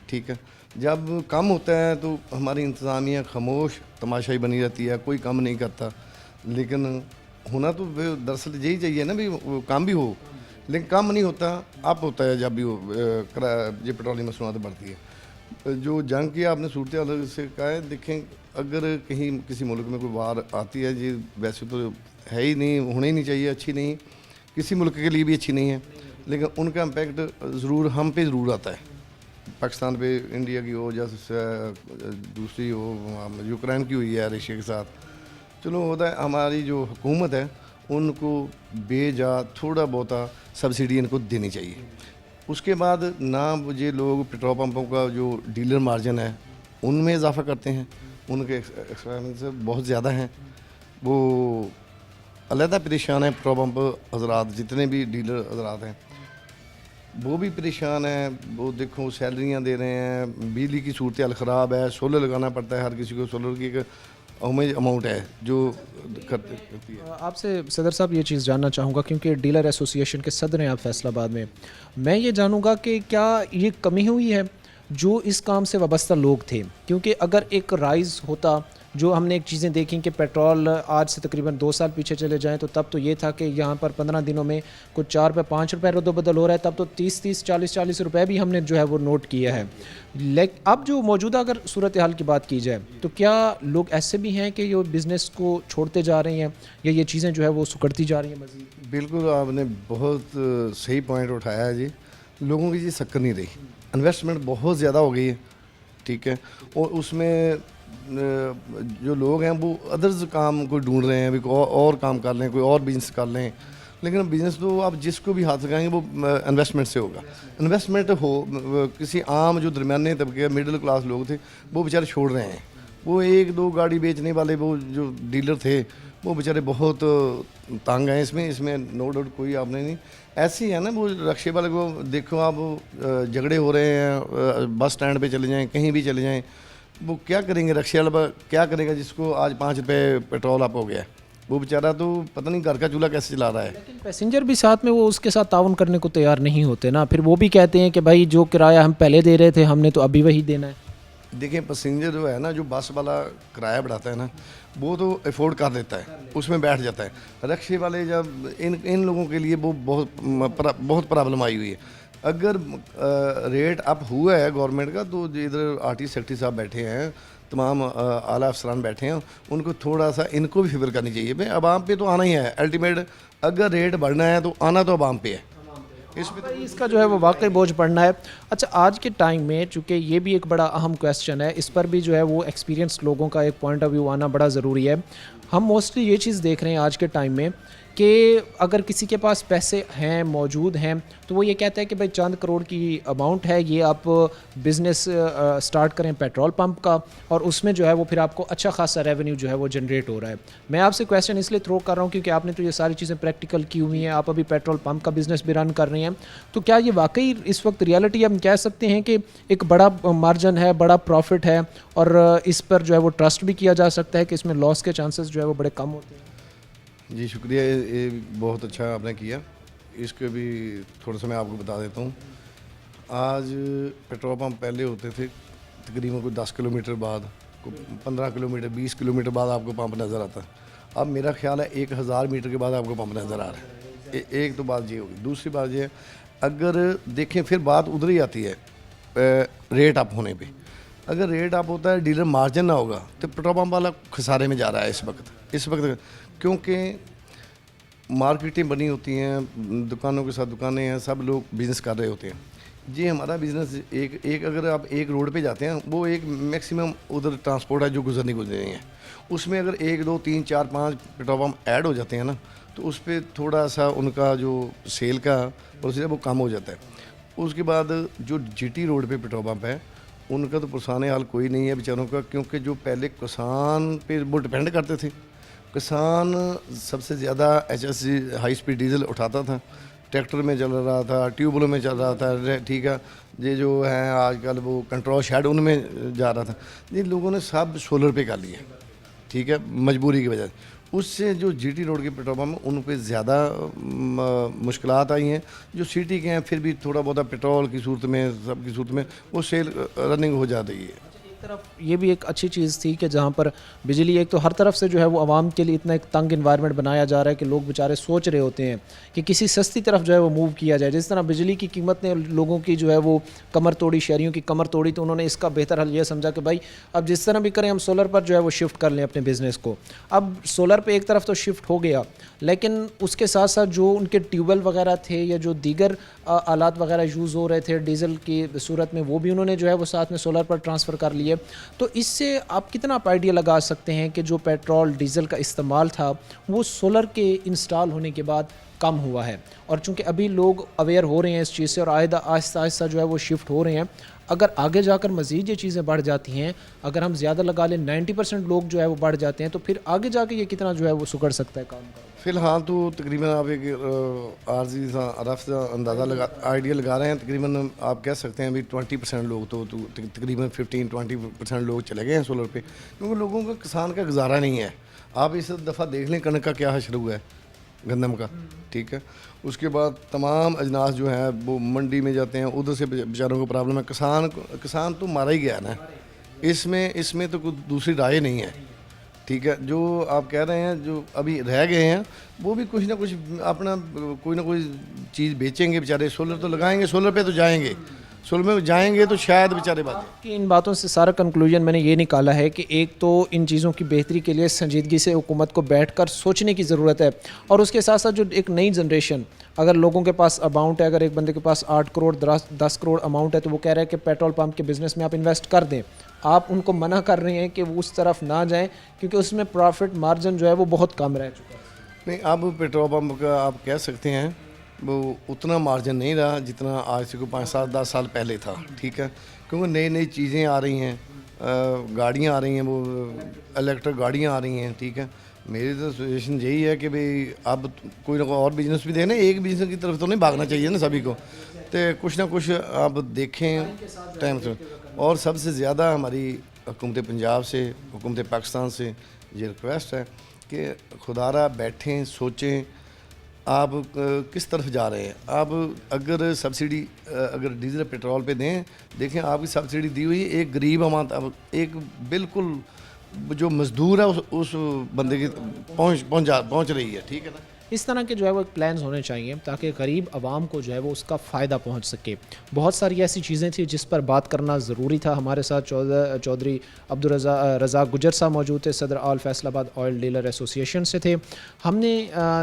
Speaker 6: ठीक है, जब कम होता है तो हमारी इंतज़ामिया खामोश तमाशाई बनी रहती है, कोई कम नहीं करता। लेकिन होना तो दरअसल यही चाहिए ना भी काम भी हो, लेकिन कम नहीं होता, अप होता है जब भी ये पेट्रोलियम मसनूआत बढ़ती है। जो जंग की आपने सूरत हाल से कहा है, देखें अगर कहीं किसी मुल्क में कोई वार आती है, ये वैसे तो है ही नहीं, होना ही नहीं चाहिए, अच्छी नहीं, किसी मुल्क के लिए भी अच्छी नहीं है, लेकिन उनका इम्पेक्ट ज़रूर हम पे ज़रूर आता है। पाकिस्तान पे, इंडिया की हो या दूसरी हो, यूक्रेन की हुई है रशिया के साथ, चलो होता है। हमारी जो हुकूमत है उनको बेजा थोड़ा बहुत सब्सिडी इनको देनी चाहिए। उसके बाद ना ये लोग पेट्रोल पंपों का जो डीलर मार्जिन है उनमें इजाफा करते हैं, उनके एक्सपेंस बहुत ज़्यादा हैं, वो अलहदा परेशान है पेट्रोल पंप हजरात, जितने भी डीलर हजरात हैं। वो भी परेशान है। वो देखो सैलरियां दे रहे हैं, बिजली की सूरत हाल ख़राब है, सोलर लगाना पड़ता है हर किसी को, सोलर की एक अमाउंट है जो करती है।
Speaker 1: आपसे सदर साहब ये चीज़ जानना चाहूँगा, क्योंकि डीलर एसोसिएशन के सदर हैं आप फैसलाबाद में, मैं ये जानूँगा कि क्या ये कमी हुई है जो इस काम से वाबस्ता लोग थे? क्योंकि अगर एक राइज़ होता, जो हमने एक चीज़ें देखी कि पेट्रोल आज से तकरीबन 2 साल पीछे चले जाएं तो तब तो ये था कि यहाँ पर 15 दिनों में कुछ 4 रुपये 5 रुपये रद्द-बदल हो रहा है, तब तो 30-30 40-40 रुपये भी हमने जो है वो नोट किया है। लेकिन अब जो मौजूदा अगर सूरत हाल की बात की जाए तो क्या लोग ऐसे भी हैं कि ये बिज़नेस को छोड़ते जा रहे हैं या ये चीज़ें जो है वो सुकड़ती जा रही हैं मज़ीद?
Speaker 6: बिल्कुल आपने बहुत सही पॉइंट उठाया है जी। लोगों की जी शक्कर नहीं रही, इन्वेस्टमेंट बहुत ज़्यादा हो गई है, ठीक है, और उसमें जो लोग हैं वो अदर्स काम को ढूंढ रहे हैं, अभी कोई और काम कर लें, कोई और बिजनेस कर लें। लेकिन बिज़नेस तो आप जिसको भी हाथ लगाएंगे वो इन्वेस्टमेंट से होगा। इन्वेस्टमेंट हो किसी आम जो दरमियाने तबके मिडिल क्लास लोग थे वो बेचारे छोड़ रहे हैं। वो 1-2 गाड़ी बेचने वाले वो जो डीलर थे वो बेचारे बहुत तंग हैं इसमें नो डाउट कोई आपने नहीं। ऐसे ही है ना, वो रक्शे वाले को देखो आप, झगड़े हो रहे हैं, बस स्टैंड पे चले जाएं, कहीं भी चले जाएं, वो क्या करेंगे? रक्शे वाला क्या करेगा जिसको आज 5 रुपये पेट्रोल अप हो गया है? वो बेचारा तो पता नहीं घर का चूल्हा कैसे चला रहा है।
Speaker 1: लेकिन पैसेंजर भी साथ में वो उसके साथ ताउन करने को तैयार नहीं होते ना, फिर वो भी कहते हैं कि भाई जो किराया हम पहले दे रहे थे हमने तो अभी वही देना है।
Speaker 6: देखिए पैसेंजर जो है ना, जो बस वाला किराया बढ़ाता है ना, वो तो अफोर्ड कर देता है, उसमें बैठ जाता है। रक्शे वाले जब इन लोगों के लिए वो बहुत प्रॉब्लम आई हुई है। अगर रेट अप हुआ है गवर्नमेंट का तो इधर आरटी सेक्रेटरी साहब बैठे हैं, तमाम आला अफसरान बैठे हैं, उनको थोड़ा सा इनको भी फिक्र करनी चाहिए। भाई अवाम पे तो आना ही है अल्टीमेट, अगर रेट बढ़ना है तो आना तो अवाम पे है, इसमें तो
Speaker 1: इसका जो है वो वाकई बोझ पड़ना है। अच्छा, आज के टाइम में चूँकि ये भी एक बड़ा अहम क्वेश्चन है, इस पर भी जो है वो एक्सपीरियंस लोगों का एक पॉइंट ऑफ व्यू आना बड़ा ज़रूरी है। हम मोस्टली ये चीज़ देख रहे हैं आज के टाइम में कि अगर किसी के पास पैसे हैं, मौजूद हैं, तो वो ये कहता है कि भाई चंद करोड़ की अमाउंट है, ये आप बिज़नेस स्टार्ट करें पेट्रोल पंप का, और उसमें जो है वो फिर आपको अच्छा खासा रेवेन्यू जो है वो जनरेट हो रहा है। मैं आपसे क्वेश्चन इसलिए थ्रो कर रहा हूँ क्योंकि आपने तो ये सारी चीज़ें प्रैक्टिकल की हुई हैं, आप अभी पेट्रोल पंप का बिज़नेस भी रन कर रही हैं, तो क्या ये वाकई इस वक्त रियलिटी हम कह सकते हैं कि एक बड़ा मार्जिन है, बड़ा प्रॉफिट है, और इस पर जो है वो ट्रस्ट भी किया जा सकता है कि इसमें लॉस के चांसेस जो है वो बड़े कम होते हैं?
Speaker 6: जी शुक्रिया, ये बहुत अच्छा आपने किया। इसके भी थोड़ा सा मैं आपको बता देता हूँ। आज पेट्रोल पंप पहले होते थे तकरीबन कोई 10 किलोमीटर बाद, 15 किलोमीटर 20 किलोमीटर बाद आपको पंप नज़र आता है। अब मेरा ख्याल है 1000 मीटर के बाद आपको पंप नज़र आ रहा है। एक तो बात ये होगी। दूसरी बात ये है, अगर देखें फिर बात उधर ही आती है रेट अप होने पे। अगर रेट अप होता है, डीलर मार्जिन ना होगा, तो पेट्रोल पंप वाला खसारे में जा रहा है इस वक्त क्योंकि मार्केटें बनी होती हैं, दुकानों के साथ दुकानें हैं, सब लोग बिज़नेस कर रहे होते हैं। जी हमारा बिज़नेस एक अगर आप एक रोड पे जाते हैं, वो एक मैक्सिमम उधर ट्रांसपोर्ट है जो गुजरनी है, उसमें अगर 1 2 3 4 5 पेट्रोल पंप ऐड हो जाते हैं ना, तो उस पर थोड़ा सा उनका जो सेल का प्रोसीजर वो कम हो जाता है। उसके बाद जो जीटी रोड पे पेट्रोल पंप है, उनका तो पुरसाने हाल कोई नहीं है बेचारों का, क्योंकि जो पहले किसान पे वो डिपेंड करते थे। किसान सबसे ज़्यादा HSC हाई स्पीड डीजल उठाता था, ट्रैक्टर में चल रहा था, ट्यूबवेलों में चल रहा था, ठीक है। ये जो है आजकल वो कंट्रोल शेड उनमें जा रहा था। ये लोगों ने सब सोलर पे कर लिया, ठीक है, मजबूरी की वजह से। उससे जो जीटी रोड के पेट्रोल पंप उन पे ज़्यादा मुश्किलात आई हैं। जो सिटी के हैं फिर भी थोड़ा बहुत पेट्रोल की सूरत में, सब की सूरत में वो सेल रनिंग हो जाती है।
Speaker 1: तरफ ये भी एक अच्छी चीज़ थी कि जहाँ पर बिजली एक तो हर तरफ से जो है वो आवाम के लिए इतना एक तंग इन्वायरमेंट बनाया जा रहा है कि लोग बेचारे सोच रहे होते हैं कि किसी सस्ती तरफ जो है वो मूव किया जाए। जिस तरह बिजली की कीमत ने लोगों की जो है वो कमर तोड़ी, शहरियों की कमर तोड़ी, तो उन्होंने इसका बेहतर हल ये समझा कि भाई अब जिस तरह भी करें हम सोलर पर जो है वो शिफ्ट कर लें अपने बिज़नेस को। अब सोलर पे एक तरफ तो शिफ्ट हो गया, लेकिन उसके साथ साथ जो उनके ट्यूबवेल वगैरह थे या जो दीगर आलात वगैरह यूज़ हो रहे थे डीजल की सूरत में, वो भी उन्होंने जो है वो साथ में सोलर पर ट्रांसफ़र कर लिए। तो इससे आप कितना आप आइडिया लगा सकते हैं कि जो पेट्रोल डीजल का इस्तेमाल था वो सोलर के इंस्टॉल होने के बाद कम हुआ है? और चूंकि अभी लोग अवेयर हो रहे हैं इस चीज़ से और आहिस्ता आहिस्ता जो है वो शिफ्ट हो रहे हैं, अगर आगे जाकर मज़ीद ये चीज़ें बढ़ जाती हैं, अगर हम ज़्यादा लगा लें 90% लोग जो है वो बढ़ जाते हैं, तो फिर आगे जाके ये कितना जो है वो सुधर सकता है काम का?
Speaker 6: फ़िलहाल तो तकरीबन आप एक आर्जी सा रफ सा अंदाज़ा लगा आइडिया लगा रहे हैं। तकरीबन आप कह सकते हैं अभी 20% लोग तो तकरीबन 15-20% लोग चले गए हैं सोलर पे, क्योंकि लोगों का किसान का गुजारा नहीं है। आप इस दफ़ा देख लें कणक का क्या हशर हुआ है, गंदम का, ठीक है। उसके बाद तमाम अजनास जो हैं वो मंडी में जाते हैं, उधर से बेचारों को प्रॉब्लम है। किसान तो मारा ही गया ना, इसमें तो कोई दूसरी राय नहीं है, ठीक है। जो आप कह रहे हैं जो अभी रह गए हैं वो भी कुछ ना कुछ अपना कोई ना कोई चीज़ बेचेंगे बेचारे। सोलर तो लगाएंगे, सोलर पे तो जाएंगे, सोलर में जाएंगे तो शायद बेचारे बात।
Speaker 1: कि इन बातों से सारा कंक्लूजन मैंने ये निकाला है कि एक तो इन चीज़ों की बेहतरी के लिए संजीदगी से हुकूमत को बैठकर सोचने की ज़रूरत है, और उसके साथ साथ जो एक नई जनरेशन, अगर लोगों के पास अमाउंट है, अगर एक बंदे के पास 8 करोड़ 10 करोड़ अमाउंट है तो वो कह रहा है कि पेट्रोल पंप के बिज़नेस में आप इन्वेस्ट कर दें, आप उनको मना कर रहे हैं कि वो उस तरफ ना जाएं क्योंकि उसमें प्रॉफिट मार्जिन जो है वो बहुत कम रह चुका है।
Speaker 6: नहीं, अब पेट्रोल पंप का आप कह सकते हैं वो उतना मार्जिन नहीं रहा जितना आज से कोई 5-7-10 साल पहले था, ठीक है। क्योंकि नई नई चीज़ें आ रही हैं, गाड़ियाँ आ रही हैं, वो इलेक्ट्रिक गाड़ियाँ आ रही हैं, ठीक है। मेरी तो सजेशन यही है कि भाई अब कोई ना कोई और बिजनेस भी देना, एक बिजनेस की तरफ तो नहीं भागना चाहिए ना सभी को, तो कुछ ना कुछ आप देखें टाइम से। और सबसे ज़्यादा हमारी हुकूमत पंजाब से, हुकूमत पाकिस्तान से ये रिक्वेस्ट है कि खुदारा बैठें, सोचें आप किस तरफ जा रहे हैं। आप अगर सब्सिडी अगर डीजल पेट्रोल पे दें, देखें आपकी सब्सिडी दी हुई एक गरीब अमाउंट, अब एक बिल्कुल जो मज़दूर है उस बंदे की पहुंच रही है, ठीक है ना।
Speaker 1: इस तरह के जो है वो प्लान्स होने चाहिए ताकि गरीब आवाम को जो है वो उसका फ़ायदा पहुंच सके। बहुत सारी ऐसी चीज़ें थी जिस पर बात करना ज़रूरी था। हमारे साथ चौधरी अब्दुल रज़ाक गुजर साहब मौजूद थे, सदर all Faisalabad oil dealer association से थे। हमने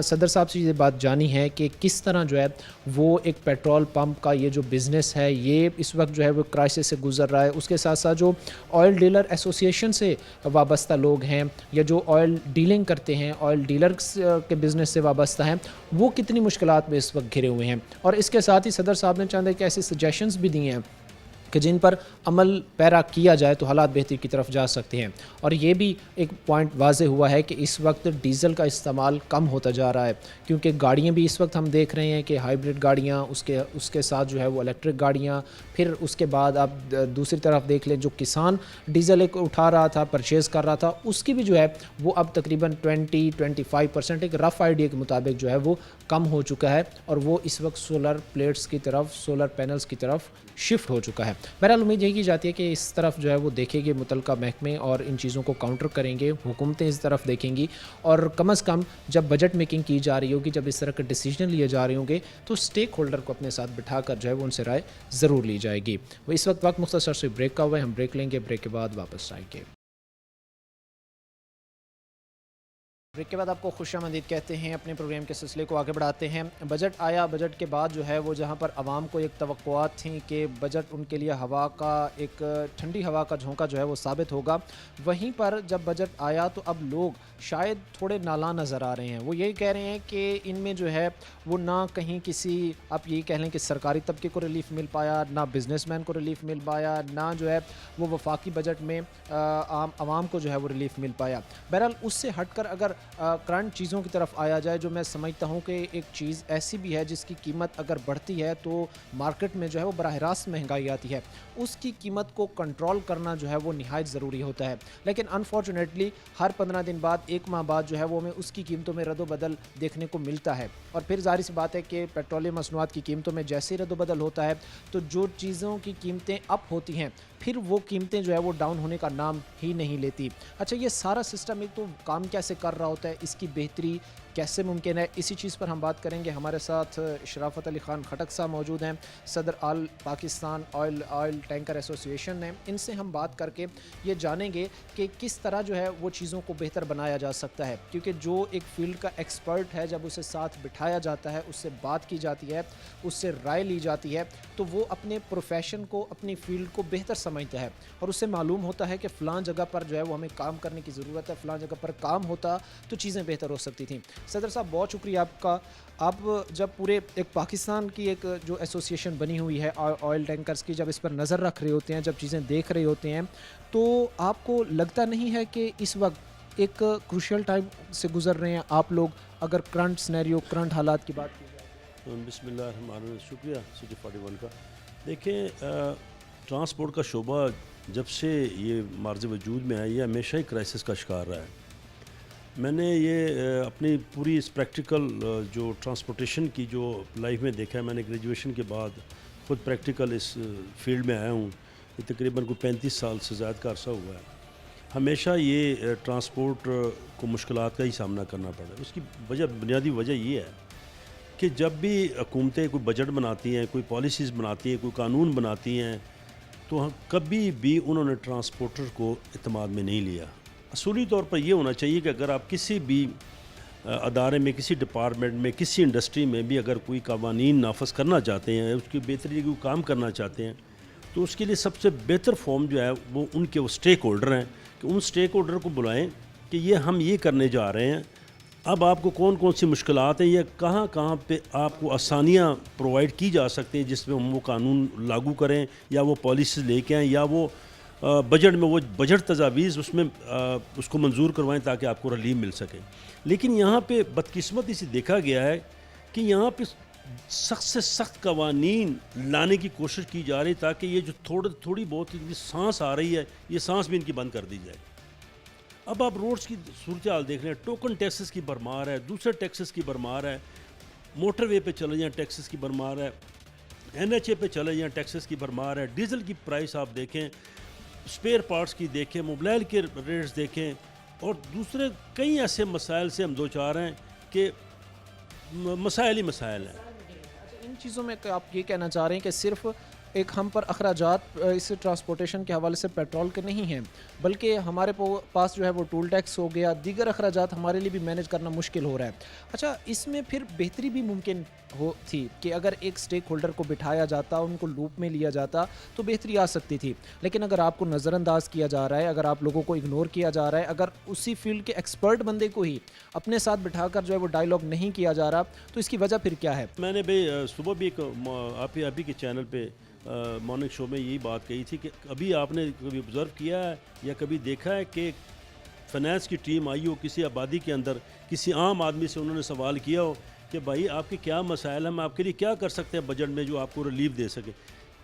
Speaker 1: सदर साहब से ये बात जानी है कि किस तरह जो है वो एक पेट्रोल पंप का ये जो बिज़नेस है ये इस वक्त जो है वो क्राइसिस से गुजर रहा है। उसके साथ साथ जो ऑयल डीलर एसोसिएशन से वाबस्ता लोग हैं या जो ऑयल डीलिंग करते हैं, ऑयल डीलर्स के बिज़नेस से वाबस्ता हैं, वो कितनी मुश्किलात में इस वक्त घिरे हुए हैं। और इसके साथ ही सदर साहब ने चंद एक ऐसे सजेशंस भी दिए हैं कि जिन पर अमल पैरा किया जाए तो हालात बेहतरी की तरफ जा सकते हैं। और ये भी एक पॉइंट वाज़े हुआ है कि इस वक्त डीज़ल का इस्तेमाल कम होता जा रहा है, क्योंकि गाड़ियाँ भी इस वक्त हम देख रहे हैं कि हाइब्रिड गाड़ियाँ, उसके साथ जो है वो इलेक्ट्रिक गाड़ियाँ, फिर उसके बाद आप दूसरी तरफ देख लें जो किसान डीज़ल एक उठा रहा था, परचेज़ कर रहा था, उसकी भी जो है वो अब तकरीबन 20-25% एक रफ़ आइडिया के मुताबिक जो है वो कम हो चुका है, और वो इस वक्त सोलर प्लेट्स की तरफ, सोलर पैनल्स की तरफ शिफ्ट हो चुका है। बहरहाल उम्मीद यही की जाती है कि इस तरफ जो है वो देखेंगे मुतलका महकमे और इन चीज़ों को काउंटर करेंगे, हुकूमतें इस तरफ देखेंगी, और कम अज़ कम जब बजट मेकिंग की जा रही होगी, जब इस तरह के डिसीजन लिए जा रहे होंगे तो स्टेक होल्डर को अपने साथ बिठाकर जो है वो उनसे राय ज़रूर ली जाएगी। वो इस वक्त मुख्तसर से ब्रेक का हुआ है, हम ब्रेक लेंगे, ब्रेक के बाद वापस आएंगे। ब्रेक के बाद आपको खुशामदीद कहते हैं, अपने प्रोग्राम के सिलसिले को आगे बढ़ाते हैं। बजट आया, बजट के बाद जो है वो जहां पर आवाम को एक तवक्कुआत थी कि बजट उनके लिए हवा का एक ठंडी हवा का झोंका जो है वो साबित होगा, वहीं पर जब बजट आया तो अब लोग शायद थोड़े नाला नज़र आ रहे हैं। वो यही कह रहे हैं कि इनमें जो है वो ना कहीं किसी, आप यही कह लें कि सरकारी तबके को रिलीफ मिल पाया, ना बिजनेसमैन को रिलीफ मिल पाया, ना जो है वो वफाकी बजट में आम आवाम को जो है वो रिलीफ मिल पाया। बहरहाल उससे हटकर अगर करंट चीज़ों की तरफ आया जाए, जो मैं समझता हूँ कि एक चीज़ ऐसी भी है जिसकी कीमत अगर बढ़ती है तो मार्केट में जो है वो बराह रास्त महंगाई आती है, उसकी कीमत को कंट्रोल करना जो है वो निहायत ज़रूरी होता है। लेकिन अनफॉर्चुनेटली हर 15 दिन बाद, एक माह बाद जो है वो हमें उसकी कीमतों में रद्द-बदल देखने को मिलता है। और फिर जाहिर सी बात है कि पेट्रोलियम मसनूआत की कीमतों में जैसे ही रद्द-बदल होता है तो जो चीज़ों की कीमतें अप होती हैं फिर वो कीमतें जो है वो डाउन होने का नाम ही नहीं लेती। अच्छा, ये सारा सिस्टम एक तो काम कैसे कर रहा होता है, इसकी बेहतरी कैसे मुमकिन है, इसी चीज़ पर हम बात करेंगे। हमारे साथ शराफत अली ख़ान खटक साहब मौजूद हैं, सदर all Pakistan oil tanker association है। इनसे हम बात करके ये जानेंगे कि किस तरह जो है वो चीज़ों को बेहतर बनाया जा सकता है, क्योंकि जो एक फील्ड का एक्सपर्ट है जब उसे साथ बिठाया जाता है, उससे बात की जाती है, उससे राय ली जाती है, तो वो अपने प्रोफेशन को, अपनी फील्ड को बेहतर समझता है और उससे मालूम होता है कि फ़लाँ जगह पर जो है वो हमें काम करने की ज़रूरत है, फ़लाँ जगह पर काम होता तो चीज़ें बेहतर हो सकती थी। सदर साहब, बहुत शुक्रिया आपका। आप जब पूरे एक पाकिस्तान की एक जो एसोसिएशन बनी हुई है ऑयल टैंकर्स की, जब इस पर नज़र रख रहे होते हैं, जब चीज़ें देख रहे होते हैं, तो आपको लगता नहीं है कि इस वक्त एक क्रूशियल टाइम से गुज़र रहे हैं आप लोग, अगर करंट सिनेरियो, करंट हालात की बात की जाए?
Speaker 7: बिस्मिल्लाह, शुक्रिया सिटी 41 का। देखें, ट्रांसपोर्ट का शोबा जब से ये मार्ज़ वजूद में आया, ये हमेशा ही क्राइसिस का शिकार रहा है। मैंने ये अपनी पूरी इस प्रैक्टिकल जो ट्रांसपोर्टेशन की जो लाइफ में देखा है, मैंने ग्रेजुएशन के बाद ख़ुद प्रैक्टिकल इस फील्ड में आया हूँ। ये तकरीबन को 35 साल से ज़्यादा का अरसा हुआ है। हमेशा ये ट्रांसपोर्ट को मुश्किलात का ही सामना करना पड़ा। उसकी वजह, बुनियादी वजह ये है कि जब भी हुकूमतें कोई बजट बनाती हैं, कोई पॉलिसीज़ बनाती हैं, कोई कानून बनाती हैं, तो कभी भी उन्होंने ट्रांसपोर्टर को इत्मीनान में नहीं लिया। असूली तौर पर यह होना चाहिए कि अगर आप किसी भी अदारे में, किसी डिपार्टमेंट में, किसी इंडस्ट्री में भी अगर कोई कवानीन नाफज करना चाहते हैं, उसकी बेहतरी को काम करना चाहते हैं, तो उसके लिए सबसे बेहतर फॉर्म जो है वो उनके वो स्टेक होल्डर हैं कि उन स्टेक होल्डर को बुलाएं कि ये हम ये करने जा रहे हैं, अब आपको कौन कौन सी मुश्किलात हैं या कहाँ कहाँ पे आपको आसानियाँ प्रोवाइड की जा सकती हैं जिसमें हम वो कानून लागू करें या वो पॉलिसीज़ लेके आएँ या वो बजट में वो बजट तजावीज़ उसमें उसको मंजूर करवाएं ताकि आपको रिलीफ मिल सके। लेकिन यहाँ पे बदकिस्मती से देखा गया है कि यहाँ पे सख्त से सख्त कवानीन लाने की कोशिश की जा रही ताकि ये जो थोड़ी बहुत इनकी सांस आ रही है, ये सांस भी इनकी बंद कर दी जाए। अब आप रोड्स की सूरत हाल देख रहे हैं, टोकन टैक्सेस की भरमार है, दूसरे टैक्सेस की भरमार है, मोटरवे पे चले जाएँ टैक्सेस की भरमार है, NHA पे चले जाएँ टैक्सेस की भरमार है, डीज़ल की प्राइस आप देखें, स्पेयर पार्ट्स की देखें, मोबाइल के रेट्स देखें, और दूसरे कई ऐसे मसाइल से हम दो चार हैं कि मसाइल ही मसाइल हैं।
Speaker 1: इन चीज़ों में आप ये कहना चाह रहे हैं कि सिर्फ एक हम पर अखराजात इस ट्रांसपोर्टेशन के हवाले से पेट्रोल के नहीं हैं, बल्कि हमारे पास जो है वो टोल टैक्स हो गया, दीगर अखराजात हमारे लिए भी मैनेज करना मुश्किल हो रहा है। अच्छा, इसमें फिर बेहतरी भी मुमकिन हो थी कि अगर एक स्टेक होल्डर को बिठाया जाता, उनको लूप में लिया जाता तो बेहतरी आ सकती थी। लेकिन अगर आपको नज़रअंदाज किया जा रहा है, अगर आप लोगों को इग्नोर किया जा रहा है, अगर उसी फील्ड के एक्सपर्ट बंदे को ही अपने साथ बिठाकर जो है वो डायलॉग नहीं किया जा रहा, तो इसकी वजह फिर क्या है?
Speaker 7: मैंने भाई सुबह भी एक आप ही के चैनल पे मॉर्निंग शो में यही बात कही थी कि अभी आपने कभी ऑब्ज़र्व किया है या कभी देखा है कि फाइनेंस की टीम आई हो किसी आबादी के अंदर, किसी आम आदमी से उन्होंने सवाल किया हो कि भाई आपके क्या मसाइल हैं, हम आपके लिए क्या कर सकते हैं बजट में जो आपको रिलीफ दे सके?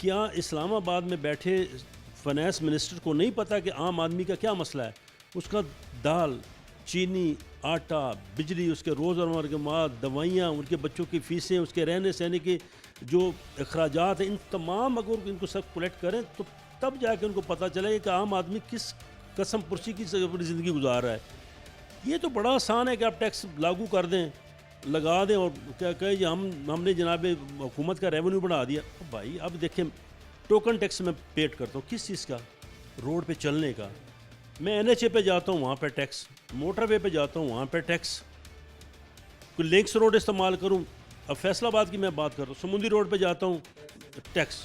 Speaker 7: क्या इस्लामाबाद में बैठे फाइनेंस मिनिस्टर को नहीं पता कि आम आदमी का क्या मसला है? उसका दाल, चीनी, आटा, बिजली, उसके रोज़मर्रा के माल, दवाइयाँ, उनके बच्चों की फ़ीसें, उसके रहने सहने के जो अखराजात हैं, इन तमाम अगर इनको सब कलेक्ट करें तो तब जाके उनको पता चलेगा कि आम आदमी किस कसम पुरसी की अपनी ज़िंदगी गुजार रहा है। ये तो बड़ा आसान है कि आप टैक्स लागू कर दें, लगा दें और क्या कहें हमने जनाब हुकूमत का रेवेन्यू बढ़ा दिया। भाई अब देखें, टोकन टैक्स मैं पेड करता हूँ किस चीज़ का? रोड पे चलने का। मैं NHA पे जाता हूँ, वहाँ पे टैक्स, मोटरवे पे जाता हूँ, वहाँ पे टैक्स, कोई लिंक्स रोड इस्तेमाल करूँ, अब फैसलाबाद की मैं बात कर रहा हूँ, समुंदरी रोड पे जाता हूँ टैक्स,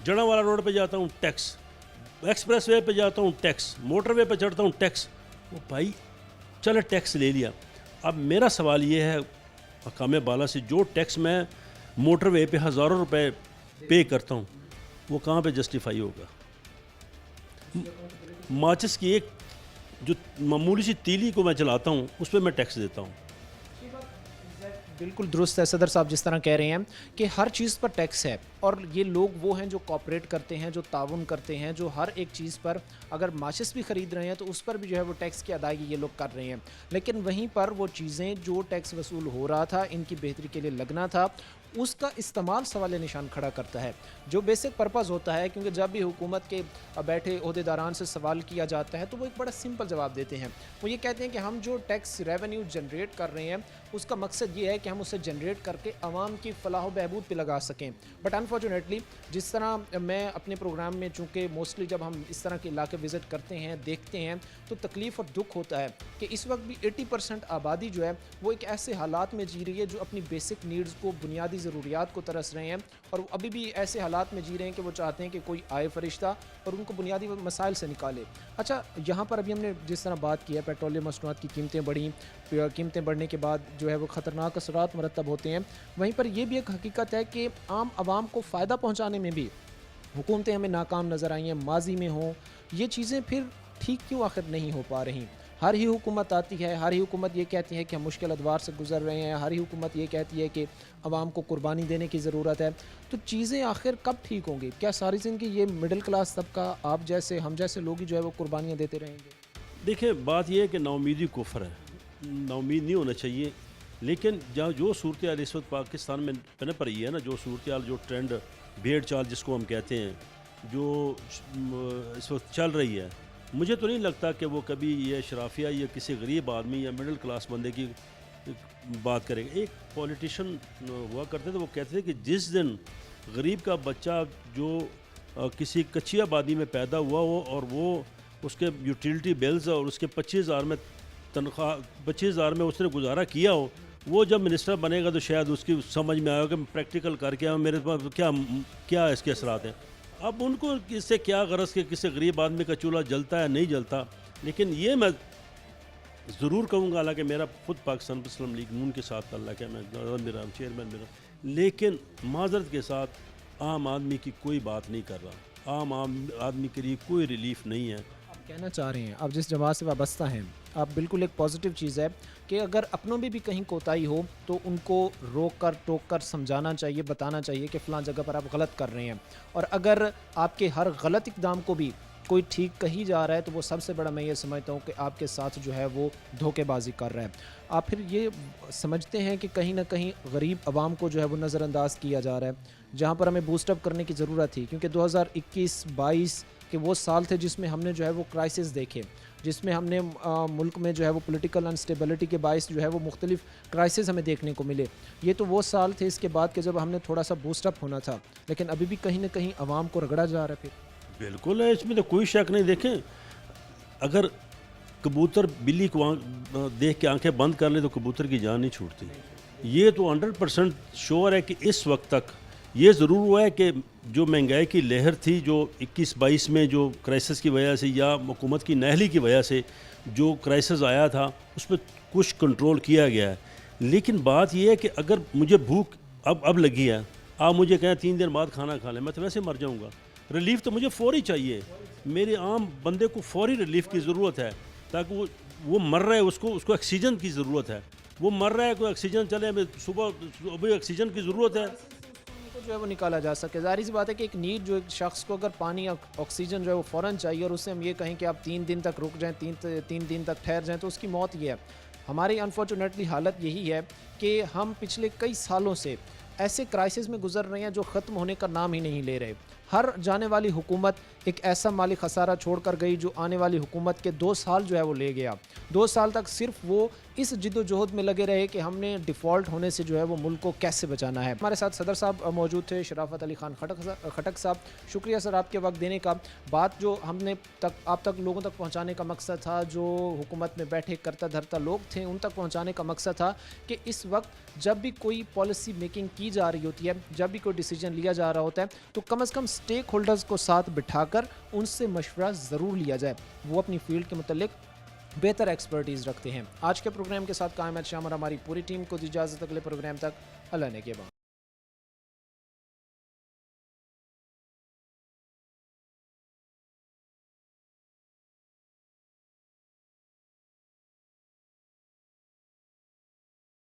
Speaker 7: जड़ावाला रोड पे जाता हूँ टैक्स, एक्सप्रेस वे पर जाता हूँ टैक्स, मोटरवे पे चढ़ता हूँ टैक्स। वो भाई चलो टैक्स ले लिया। अब मेरा सवाल ये है हकाम बाला से, जो टैक्स मैं मोटरवे पे हज़ारों रुपए पे करता हूँ वो कहाँ पे जस्टिफाई होगा? माचिस की एक जो मामूली सी तीली को मैं चलाता हूँ उस पर मैं टैक्स देता हूँ।
Speaker 1: बिल्कुल दुरुस्त है सदर साहब, जिस तरह कह रहे हैं कि हर चीज़ पर टैक्स है, और ये लोग वो हैं जो कॉपरेट करते हैं, जो ताउन करते हैं, जो हर एक चीज़ पर अगर माचिस भी ख़रीद रहे हैं तो उस पर भी जो है वो टैक्स की अदायगी ये लोग कर रहे हैं। लेकिन वहीं पर वो चीज़ें जो टैक्स वसूल हो रहा था, इनकी बेहतरी के लिए लगना था, उसका इस्तेमाल सवाल निशान खड़ा करता है, जो बेसिक पर्पज़ होता है। क्योंकि जब भी हुकूमत के बैठे ओहदेदारान से सवाल किया जाता है तो वो एक बड़ा सिंपल जवाब देते हैं। वो ये कहते हैं कि हम जो टैक्स रेवेन्यू जनरेट कर रहे हैं उसका मकसद ये है कि हम उसे जनरेट करके आवाम की फलाह व बहबूद पे लगा सकें। बट अनफॉर्चुनेटली जिस तरह मैं अपने प्रोग्राम में, चूँकि मोस्टली जब हम इस तरह के इलाके विज़िट करते हैं, देखते हैं, तो तकलीफ़ और दुख होता है कि इस वक्त भी 80% आबादी जो है वो एक ऐसे हालात में जी रही है जो अपनी बेसिक नीड्स को, बुनियादी ज़रूरियात को तरस रहे हैं, और अभी भी ऐसे हालात में जी रहे हैं कि वो चाहते हैं कि कोई आए फरिश्ता और उनको बुनियादी मसाइल से निकाले। अच्छा, यहाँ पर अभी हमने जिस तरह बात की है, पेट्रोलियम मसनूआत की कीमतें बढ़ी, कीमतें बढ़ने के बाद जो है वो ख़तरनाक असरात मरतब होते हैं। वहीं पर यह भी एक हकीकत है कि आम आवाम को फ़ायदा पहुँचाने में भी हुकूमतें हमें नाकाम नज़र आई हैं, माजी में हों। ये चीज़ें फिर ठीक क्यों आखिर नहीं हो पा रही? हर ही हुकूमत आती है, हर ही हुकूमत ये कहती है कि हम मुश्किल अदवार से गुजर रहे हैं, हर ही हुकूमत ये कहती है कि आवाम को कुर्बानी देने की ज़रूरत है। तो चीज़ें आखिर कब ठीक होंगी? क्या सारी ज़िंदगी ये मिडिल क्लास तबका, आप जैसे हम जैसे लोग ही जो है वो कुर्बानियाँ देते रहेंगे?
Speaker 7: देखिए, बात यह है कि नाउमीदी कुफ्र है, नाउमीद नहीं होना चाहिए। लेकिन जहाँ जो सूरत हाल इस वक्त पाकिस्तान में पनप रही है ना, जो सूरत हाल, जो ट्रेंड, भेड़ चाल जिसको हम कहते हैं, जो इस वक्त चल रही है, मुझे तो नहीं लगता कि वो कभी ये शराफिया या किसी गरीब आदमी या मिडिल क्लास बंदे की बात करेगा। एक पॉलिटिशियन हुआ करते थे, वो कहते थे कि जिस दिन गरीब का बच्चा जो किसी कच्ची आबादी में पैदा हुआ हो और वो उसके यूटिलिटी बिल्स और उसके 25,000 में तनख्वाह, 25,000 में उसने गुजारा किया हो, वो जब मिनिस्टर बनेगा तो शायद उसकी समझ में आएगा कि प्रैक्टिकल करके आया मेरे पास क्या क्या इसके असरात हैं। अब उनको इससे क्या गरज के किसी गरीब आदमी का चूल्हा जलता है नहीं जलता। लेकिन ये मैं ज़रूर कहूँगा, हालांकि मेरा खुद पाकिस्तान मुस्लिम लीग नून के साथ ताल्लुक़ है, मैं मेरा चेयरमैन मेरा, लेकिन माजरत के साथ आम आदमी की कोई बात नहीं कर रहा। आम आदमी के लिए कोई रिलीफ नहीं है।
Speaker 1: आप कहना चाह रहे हैं, आप जिस जमात से वाबस्ता हैं, आप बिल्कुल एक पॉजिटिव चीज़ है कि अगर अपनों में भी कहीं कोताही हो तो उनको रोक कर टोक कर समझाना चाहिए, बताना चाहिए कि फ़लाँ जगह पर आप गलत कर रहे हैं। और अगर आपके हर गलत इक़दाम को भी कोई ठीक कही जा रहा है तो वो सबसे बड़ा मैं ये समझता हूँ कि आपके साथ जो है वो धोखेबाजी कर रहा है। आप फिर ये समझते हैं कि कहीं ना कहीं गरीब आवाम को जो है वो नज़रअंदाज किया जा रहा है, जहाँ पर हमें बूस्टअप करने की ज़रूरत थी, क्योंकि 2021-22 के वो साल थे जिसमें हमने जो है वो क्राइसिस देखे, जिसमें हमने मुल्क में जो है वो पॉलिटिकल अनस्टेबिलिटी के बाइस जो है वो मुख्तलिफ क्राइसिस हमें देखने को मिले। ये तो वो साल थे इसके बाद के जब हमने थोड़ा सा बूस्टअप होना था, लेकिन अभी भी कहीं ना कहीं आवाम को रगड़ा जा रहा है। फिर
Speaker 7: बिल्कुल है, इसमें तो कोई शक नहीं। देखें, अगर कबूतर बिल्ली को देख के आंखें बंद कर ले तो कबूतर की जान नहीं छूटती। ये तो 100% श्योर है कि इस वक्त तक ये ज़रूर हुआ है कि जो महंगाई की लहर थी, जो 21-22 में जो क्राइसिस की वजह से या हुकूमत की नाअहली की वजह से जो क्राइसिस आया था, उस पर कुछ कंट्रोल किया गया है। लेकिन बात यह है कि अगर मुझे भूख अब लगी है, आप मुझे कहें 3 दिन बाद खाना खा लें, मैं तो वैसे मर जाऊँगा। रिलीफ तो मुझे फौरी चाहिए, मेरे आम बंदे को फौरी रिलीफ की ज़रूरत है, ताकि वो मर रहा है, उसको ऑक्सीजन की ज़रूरत है। वो मर रहा है, कोई ऑक्सीजन चले, हमें सुबह अभी ऑक्सीजन की ज़रूरत है
Speaker 1: को जो है वो निकाला जा सके। ज़ाहिर सी बात है कि एक नीड, जो एक शख्स को अगर पानी या ऑक्सीजन जो है वो फ़ौरन चाहिए और उससे हम ये कहें कि आप 3 दिन तक रुक जाएँ, 3 दिन तक ठहर जाएँ, तो उसकी मौत ये है। हमारी अनफॉर्चुनेटली हालत यही है कि हम पिछले कई सालों से ऐसे क्राइसिस में गुजर रहे हैं जो ख़त्म होने का नाम ही नहीं ले रहे। हर जाने वाली हुकूमत एक ऐसा माली खसारा छोड़ कर गई जो आने वाली हुकूमत के 2 साल जो है वो ले गया। 2 साल तक सिर्फ वो इस जिद्दोजहद में लगे रहे कि हमने डिफ़ॉल्ट होने से जो है वो मुल्क को कैसे बचाना है। हमारे साथ सदर साहब मौजूद थे, शराफत अली खान खटक साहब। शुक्रिया सर आपके वक्त देने का। बात जो हमने आप तक लोगों तक पहुँचाने का मकसद था, जो हुकूमत में बैठे करता धरता लोग थे उन तक पहुँचाने का मकसद था कि इस वक्त जब भी कोई पॉलिसी मेकिंग की जा रही होती है, जब भी कोई डिसीजन लिया जा रहा होता है, तो कम से कम स्टेक होल्डर्स को साथ बिठाकर उनसे मशवरा ज़रूर लिया जाए। वो अपनी फील्ड के मुतल्लिक बेहतर एक्सपर्टीज़ रखते हैं। आज के प्रोग्राम के साथ कायम शाम और हमारी पूरी टीम को दी इजाज़त। अगले प्रोग्राम तक अल्लाह ने के बाद।